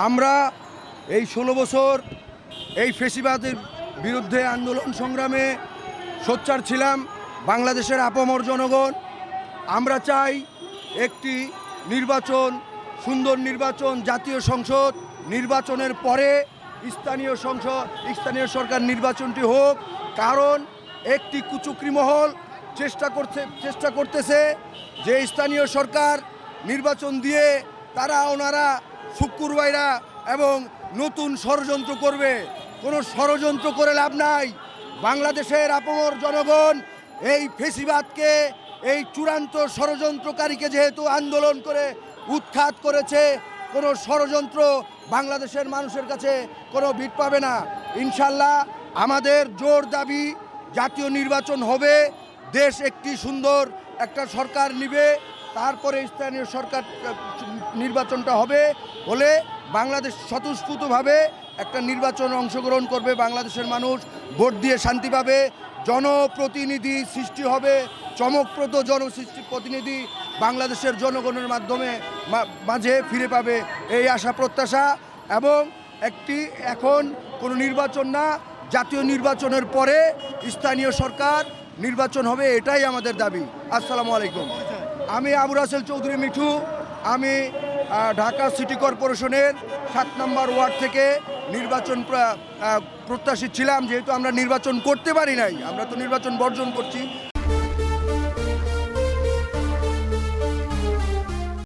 আমরা এই ১৬ বছর এই ফেসিবাদের বিরুদ্ধে আন্দোলন সংগ্রামে সোচ্চার ছিলাম। বাংলাদেশের আপামর জনগণ আমরা চাই একটি নির্বাচন, সুন্দর নির্বাচন, জাতীয় সংসদ নির্বাচনের পরে স্থানীয় সরকার নির্বাচনটি হোক। কারণ একটি কুচক্রী মহল চেষ্টা করতেছে যে স্থানীয় সরকার নির্বাচন দিয়ে ওনারা শুক্রবাইরা এবং নতুন ষড়যন্ত্র করবে। কোনো ষড়যন্ত্র করে লাভ নাই। বাংলাদেশের আপামর জনগণ এই ফেসিবাদকে, এই চূড়ান্ত ষড়যন্ত্রকারীকে যেহেতু আন্দোলন করে উৎখাত করেছে, কোনো ষড়যন্ত্র বাংলাদেশের মানুষের কাছে কোনো ভিট পাবে না। ইনশাল্লাহ আমাদের জোর দাবি জাতীয় নির্বাচন হবে, দেশ একটি সুন্দর একটা সরকার নিবে, তারপরে স্থানীয় সরকার নির্বাচনটা হবে। হলে বাংলাদেশ স্বতঃস্ফূর্তভাবে একটা নির্বাচনে অংশগ্রহণ করবে, বাংলাদেশের মানুষ ভোট দিয়ে শান্তি পাবে, জনপ্রতিনিধি সৃষ্টি হবে, চমকপ্রদ প্রতিনিধি বাংলাদেশের জনগণের মাঝে ফিরে পাবে, এই আশা প্রত্যাশা। এবং এখন কোনো নির্বাচন না, জাতীয় নির্বাচনের পরে স্থানীয় সরকার নির্বাচন হবে, এটাই আমাদের দাবি। আসসালামু আলাইকুম। আমি আবু রাসেল চৌধুরী মিঠু। আমি ঢাকা সিটি কর্পোরেশনের 7 নম্বর ওয়ার্ড থেকে নির্বাচন প্রত্যাশী ছিলাম। যেহেতু আমরা নির্বাচন করতে পারি নাই, আমরা তো নির্বাচন বর্জন করছি,